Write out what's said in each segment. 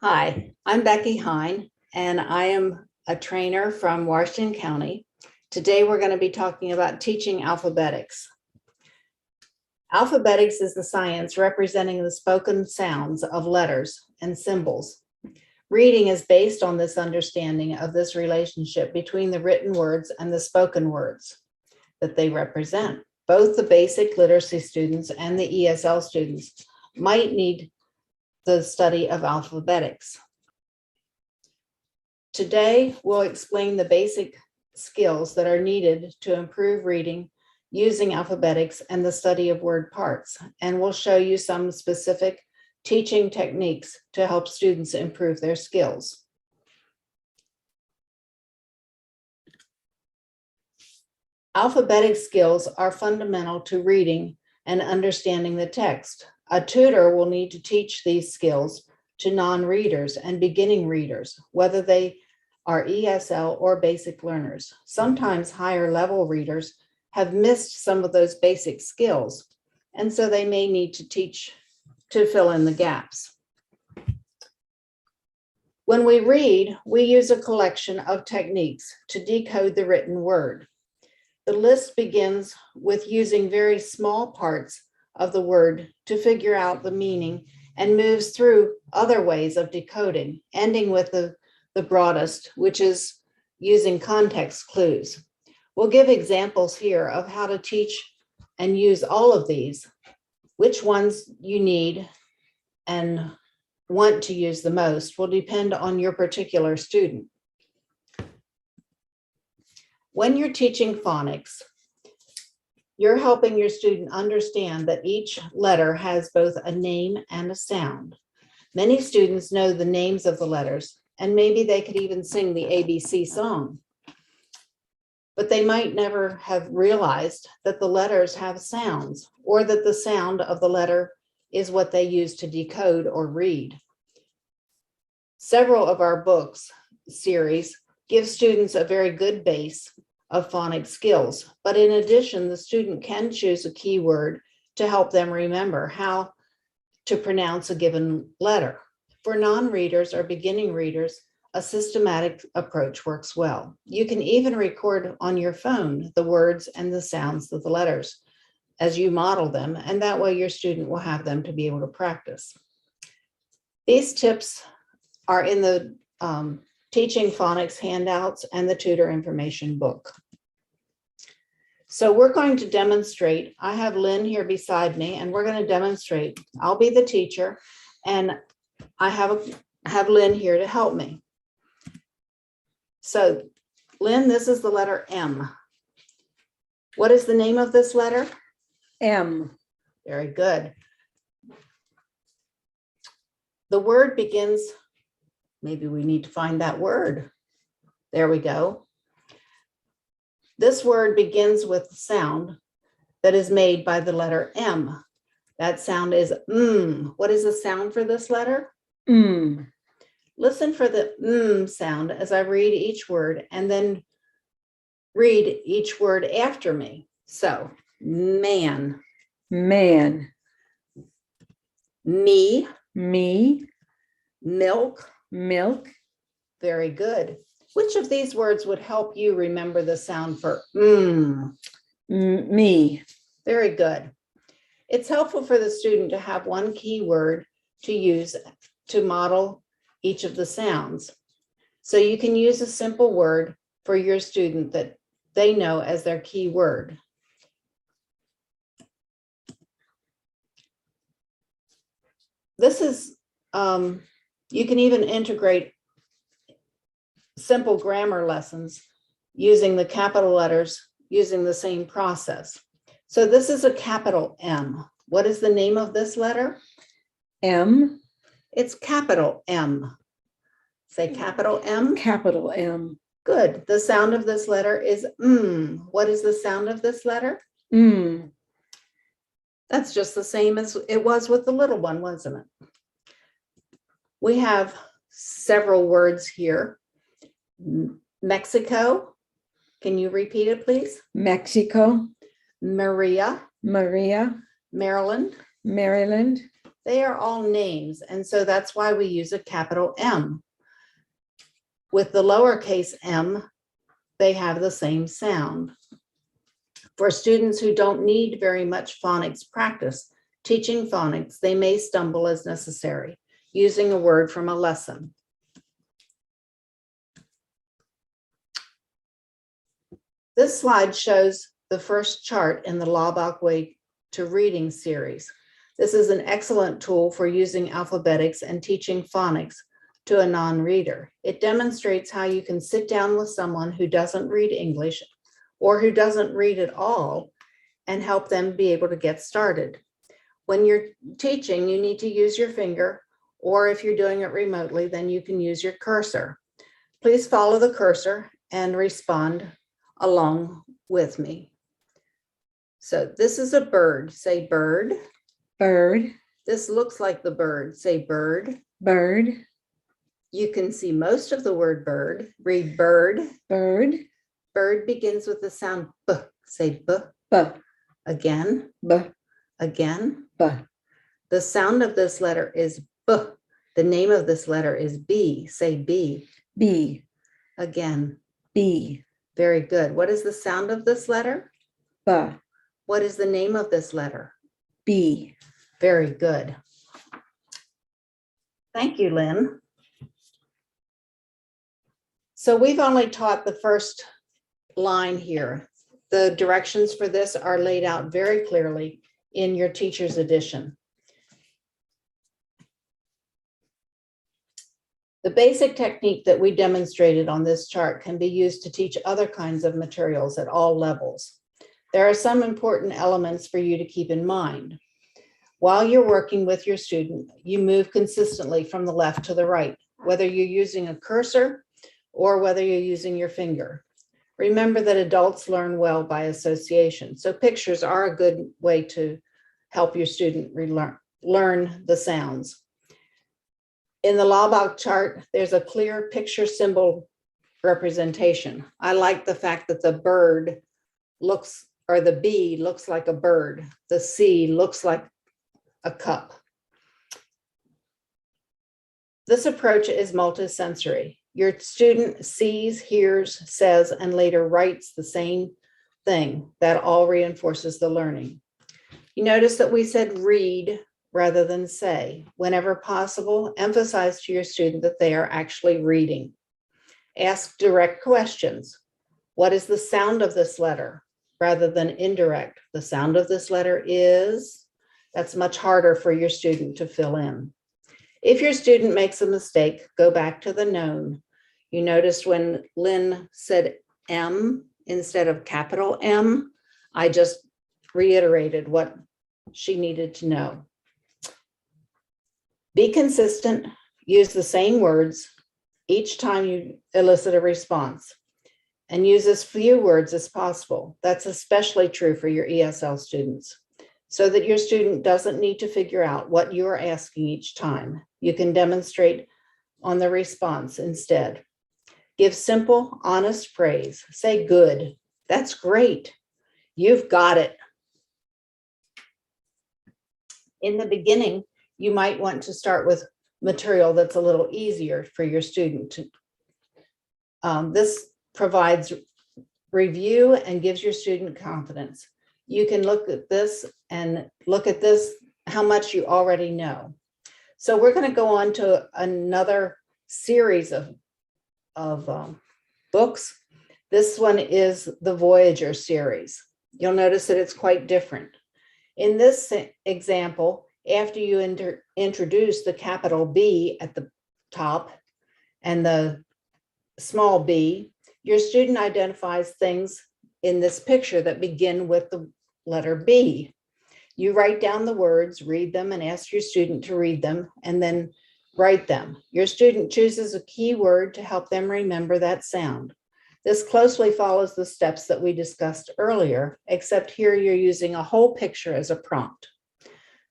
Hi, I'm Becky Hine, and I am a trainer from Washington County. Today, we're going to be talking about teaching alphabetics. Alphabetics is the science representing the spoken sounds of letters and symbols. Reading is based on this understanding of this relationship between the written words and the spoken words that they represent. Both the basic literacy students and the ESL students might need the study of alphabetics. Today, we'll explain the basic skills that are needed to improve reading using alphabetics and the study of word parts, and we'll show you some specific teaching techniques to help students improve their skills. Alphabetic skills are fundamental to reading and understanding the text. A tutor will need to teach these skills to non-readers and beginning readers, whether they are ESL or basic learners. Sometimes higher level readers have missed some of those basic skills, and so they may need to teach to fill in the gaps. When we read, we use a collection of techniques to decode the written word. The list begins with using very small parts of the word to figure out the meaning and moves through other ways of decoding, ending with the broadest, which is using context clues. We'll give examples here of how to teach and use all of these. Which ones you need and want to use the most will depend on your particular student. When you're teaching phonics, you're helping your student understand that each letter has both a name and a sound. Many students know the names of the letters, and maybe they could even sing the ABC song. But they might never have realized that the letters have sounds, or that the sound of the letter is what they use to decode or read. Several of our books series give students a very good base of phonics skills, but in addition, the student can choose a keyword to help them remember how to pronounce a given letter. For non-readers or beginning readers, a systematic approach works well. You can even record on your phone the words and the sounds of the letters as you model them, and that way your student will have them to be able to practice. These tips are in the Teaching Phonics handouts and the tutor information book. So we're going to demonstrate. I have Lynn here beside me, and we're going to demonstrate. I'll be the teacher, and I have Lynn here to help me. So Lynn, this is the letter M. What is the name of this letter? M. Very good. The word begins, maybe we need to find that word. There we go. This word begins with the sound that is made by the letter M. That sound is mm. What is the sound for this letter? Mm. Listen for the sound as I read each word, and then read each word after me. So, man. Man. Me. Me. Milk. Milk. Very good. Which of these words would help you remember the sound for Me. Very good. It's helpful for the student to have one key word to use to model each of the sounds. So you can use a simple word for your student that they know as their key word. This is, you can even integrate simple grammar lessons using the capital letters, using the same process. So this is a capital M. What is the name of this letter? M. It's capital M. Say capital M. Capital M. Good. The sound of this letter is mm. What is the sound of this letter? Mm. That's just the same as it was with the little one, wasn't it? We have several words here. Mexico. Can you repeat it, please? Mexico. Maria. Maria. Maryland. Maryland. They are all names, and so that's why we use a capital M. With the lowercase m, they have the same sound. For students who don't need very much phonics practice, teaching phonics, they may stumble as necessary, using a word from a lesson. This slide shows the first chart in the Laubach Way to Reading series. This is an excellent tool for using alphabetics and teaching phonics to a non-reader. It demonstrates how you can sit down with someone who doesn't read English or who doesn't read at all and help them be able to get started. When you're teaching, you need to use your finger, or if you're doing it remotely, then you can use your cursor. Please follow the cursor and respond along with me. So this is a bird. Say bird. Bird. This looks like the bird. Say bird. Bird. You can see most of the word bird. Read bird. Bird. Bird begins with the sound b. Say b. B. Again. B. Again. B. The sound of this letter is b. The name of this letter is B. Say B. B. Again. B. Very good. What is the sound of this letter? B. What is the name of this letter? B. Very good. Thank you, Lynn. So we've only taught the first line here. The directions for this are laid out very clearly in your teacher's edition. The basic technique that we demonstrated on this chart can be used to teach other kinds of materials at all levels. There are some important elements for you to keep in mind. While you're working with your student, you move consistently from the left to the right, whether you're using a cursor or whether you're using your finger. Remember that adults learn well by association, so pictures are a good way to help your student learn the sounds. In the Laubach chart, there's a clear picture symbol representation. I like the fact that the bird looks, or the B looks like a bird. The C looks like a cup. This approach is multisensory. Your student sees, hears, says, and later writes the same thing. That all reinforces the learning. You notice that we said read rather than say. Whenever possible, emphasize to your student that they are actually reading. Ask direct questions. What is the sound of this letter? Rather than indirect. The sound of this letter is, that's much harder for your student to fill in. If your student makes a mistake, go back to the known. You noticed when Lynn said M instead of capital M, I just reiterated what she needed to know. Be consistent, use the same words each time you elicit a response, and use as few words as possible. That's especially true for your ESL students, so that your student doesn't need to figure out what you are asking each time. You can demonstrate on the response instead. Give simple, honest praise. Say good. That's great. You've got it. In the beginning, you might want to start with material that's a little easier for your student to. This provides review and gives your student confidence. You can look at this and look at this, how much you already know. So we're going to go on to another series of books. This one is the Voyager series. You'll notice that it's quite different. In this example, after you introduce the capital B at the top and the small b, your student identifies things in this picture that begin with the letter B. You write down the words, read them, and ask your student to read them, and then write them. Your student chooses a key word to help them remember that sound. This closely follows the steps that we discussed earlier, except here you're using a whole picture as a prompt.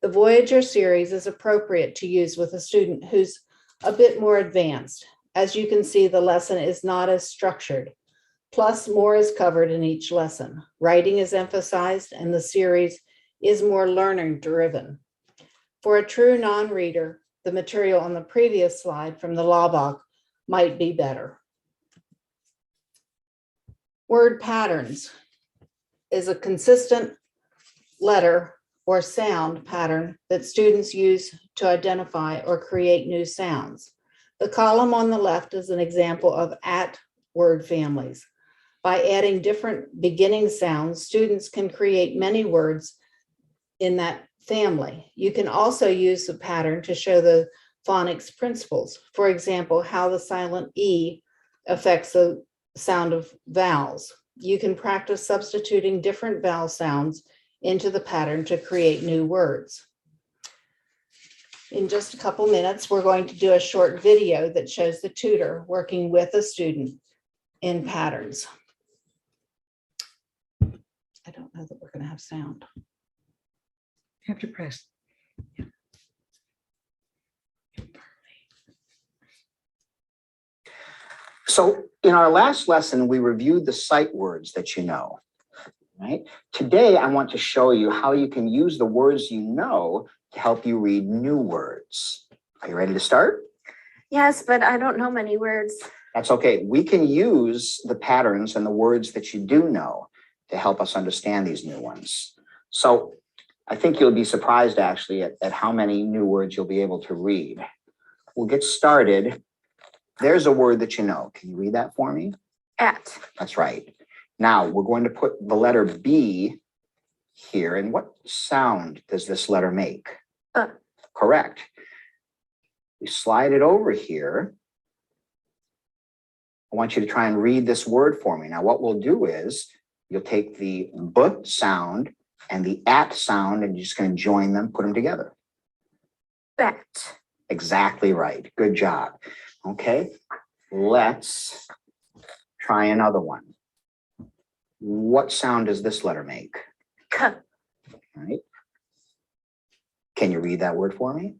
The Voyager series is appropriate to use with a student who's a bit more advanced. As you can see, the lesson is not as structured. Plus, more is covered in each lesson. Writing is emphasized, and the series is more learner-driven. For a true non-reader, the material on the previous slide from the Laubach might be better. Word patterns is a consistent letter or sound pattern that students use to identify or create new sounds. The column on the left is an example of at word families. By adding different beginning sounds, students can create many words in that family. You can also use the pattern to show the phonics principles. For example, how the silent E affects the sound of vowels. You can practice substituting different vowel sounds into the pattern to create new words. In just a couple minutes, we're going to do a short video that shows the tutor working with a student in patterns. I don't know that we're going to have sound. Have to press. So in our last lesson, we reviewed the sight words that you know, right? Today, I want to show you how you can use the words you know to help you read new words. Are you ready to start? Yes, but I don't know many words. That's okay. We can use the patterns and the words that you do know to help us understand these new ones. So I think you'll be surprised actually at how many new words you'll be able to read. We'll get started. There's a word that you know. Can you read that for me? At. That's right. Now we're going to put the letter B here. And what sound does this letter make? Correct. We slide it over here. I want you to try and read this word for me. Now what we'll do is you'll take the B sound and the at sound and you're just going to join them, put them together. Bet. Exactly right. Good job. Okay, let's try another one. What sound does this letter make? K. All right. Can you read that word for me?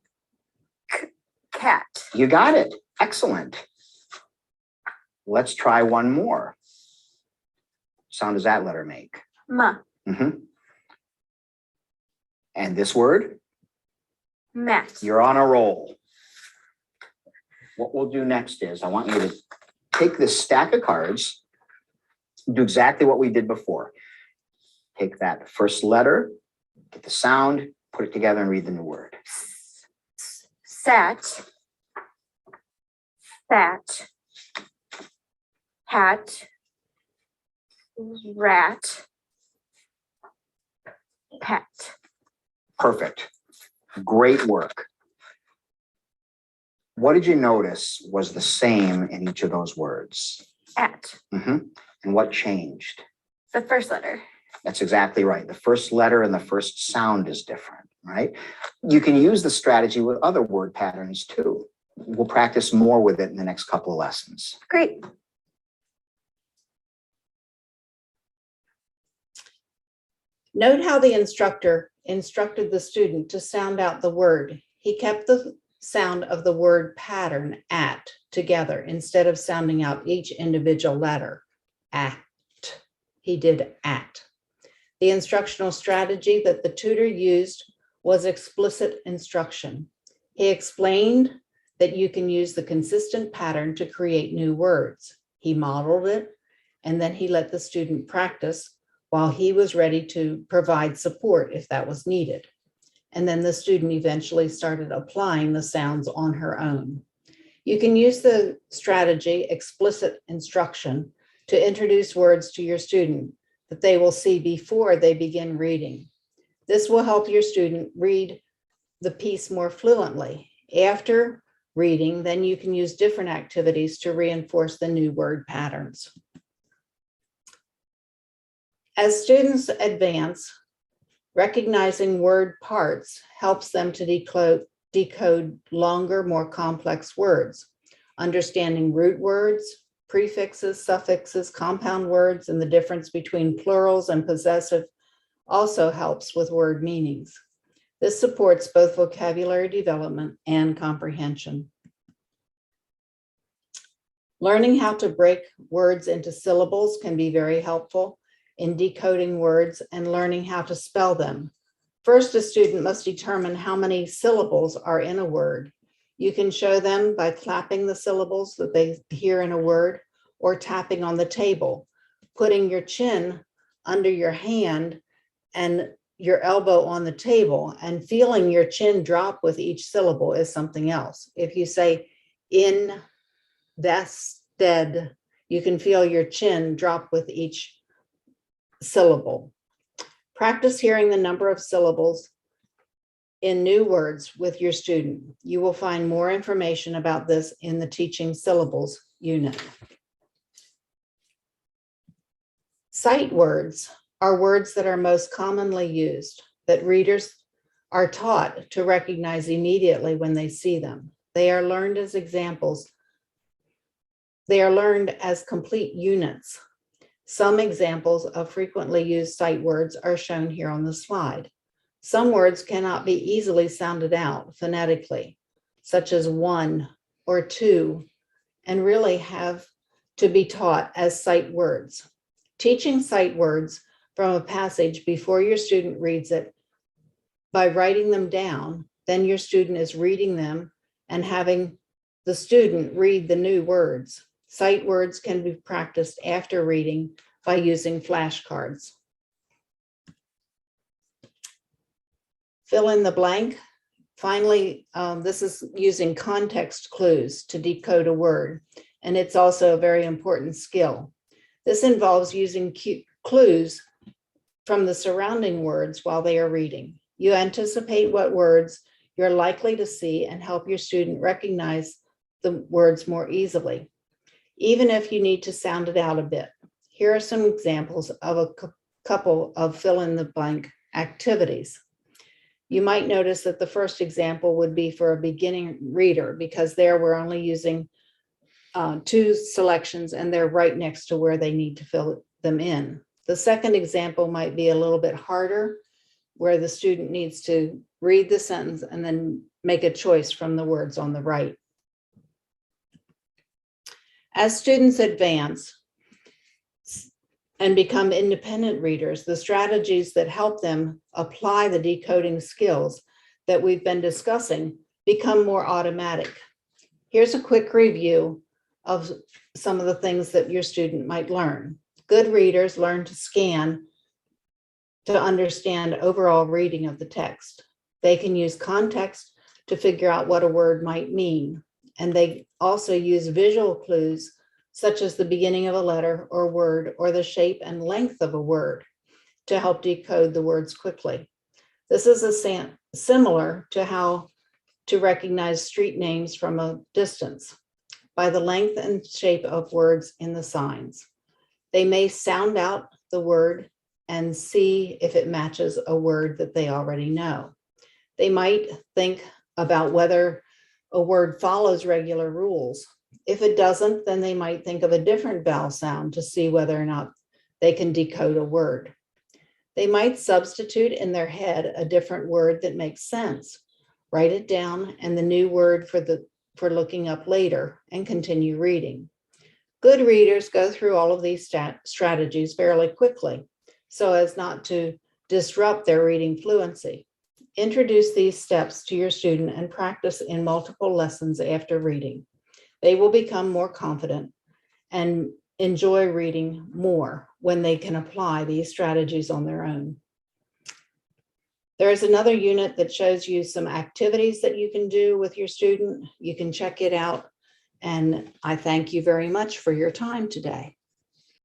Cat. You got it. Excellent. Let's try one more. What sound does that letter make? M. And this word? Mat. You're on a roll. What we'll do next is I want you to take this stack of cards, do exactly what we did before. Take that first letter, get the sound, put it together and read the new word. Sat. Fat. Hat. Rat. Pet. Perfect. Great work. What did you notice was the same in each of those words? At. And what changed? The first letter. That's exactly right. The first letter and the first sound is different, right? You can use the strategy with other word patterns too. We'll practice more with it in the next couple of lessons. Great. Note how the instructor instructed the student to sound out the word. He kept the sound of the word pattern at together instead of sounding out each individual letter. At. He did at. The instructional strategy that the tutor used was explicit instruction. He explained that you can use the consistent pattern to create new words. He modeled it, and then he let the student practice while he was ready to provide support if that was needed. And then the student eventually started applying the sounds on her own. You can use the strategy explicit instruction to introduce words to your student that they will see before they begin reading. This will help your student read the piece more fluently. After reading, then you can use different activities to reinforce the new word patterns. As students advance, recognizing word parts helps them to decode longer, more complex words. Understanding root words, prefixes, suffixes, compound words, and the difference between plurals and possessive also helps with word meanings. This supports both vocabulary development and comprehension. Learning how to break words into syllables can be very helpful in decoding words and learning how to spell them. First, a student must determine how many syllables are in a word. You can show them by clapping the syllables that they hear in a word or tapping on the table. Putting your chin under your hand and your elbow on the table and feeling your chin drop with each syllable is something else. If you say invested, you can feel your chin drop with each syllable. Practice hearing the number of syllables in new words with your student. You will find more information about this in the Teaching Syllables unit. Sight words are words that are most commonly used, that readers are taught to recognize immediately when they see them. They are learned as examples. They are learned as complete units. Some examples of frequently used sight words are shown here on the slide. Some words cannot be easily sounded out phonetically, such as one or two, and really have to be taught as sight words. Teaching sight words from a passage before your student reads it by writing them down, then your student is reading them and having the student read the new words. Sight words can be practiced after reading by using flashcards. Fill in the blank. Finally, this is using context clues to decode a word, and it's also a very important skill. This involves using clues from the surrounding words while they are reading. You anticipate what words you're likely to see and help your student recognize the words more easily, even if you need to sound it out a bit. Here are some examples of a couple of fill in the blank activities. You might notice that the first example would be for a beginning reader, because there we're only using two selections and they're right next to where they need to fill them in. The second example might be a little bit harder, where the student needs to read the sentence and then make a choice from the words on the right. As students advance and become independent readers, the strategies that help them apply the decoding skills that we've been discussing become more automatic. Here's a quick review of some of the things that your student might learn. Good readers learn to scan to understand overall reading of the text. They can use context to figure out what a word might mean. And they also use visual clues, such as the beginning of a letter or word or the shape and length of a word, to help decode the words quickly. This is similar to how to recognize street names from a distance, by the length and shape of words in the signs. They may sound out the word and see if it matches a word that they already know. They might think about whether a word follows regular rules. If it doesn't, then they might think of a different vowel sound to see whether or not they can decode a word. They might substitute in their head a different word that makes sense, write it down, and the new word for looking up later, and continue reading. Good readers go through all of these strategies fairly quickly, so as not to disrupt their reading fluency. Introduce these steps to your student and practice in multiple lessons after reading. They will become more confident and enjoy reading more when they can apply these strategies on their own. There is another unit that shows you some activities that you can do with your student. You can check it out. And I thank you very much for your time today.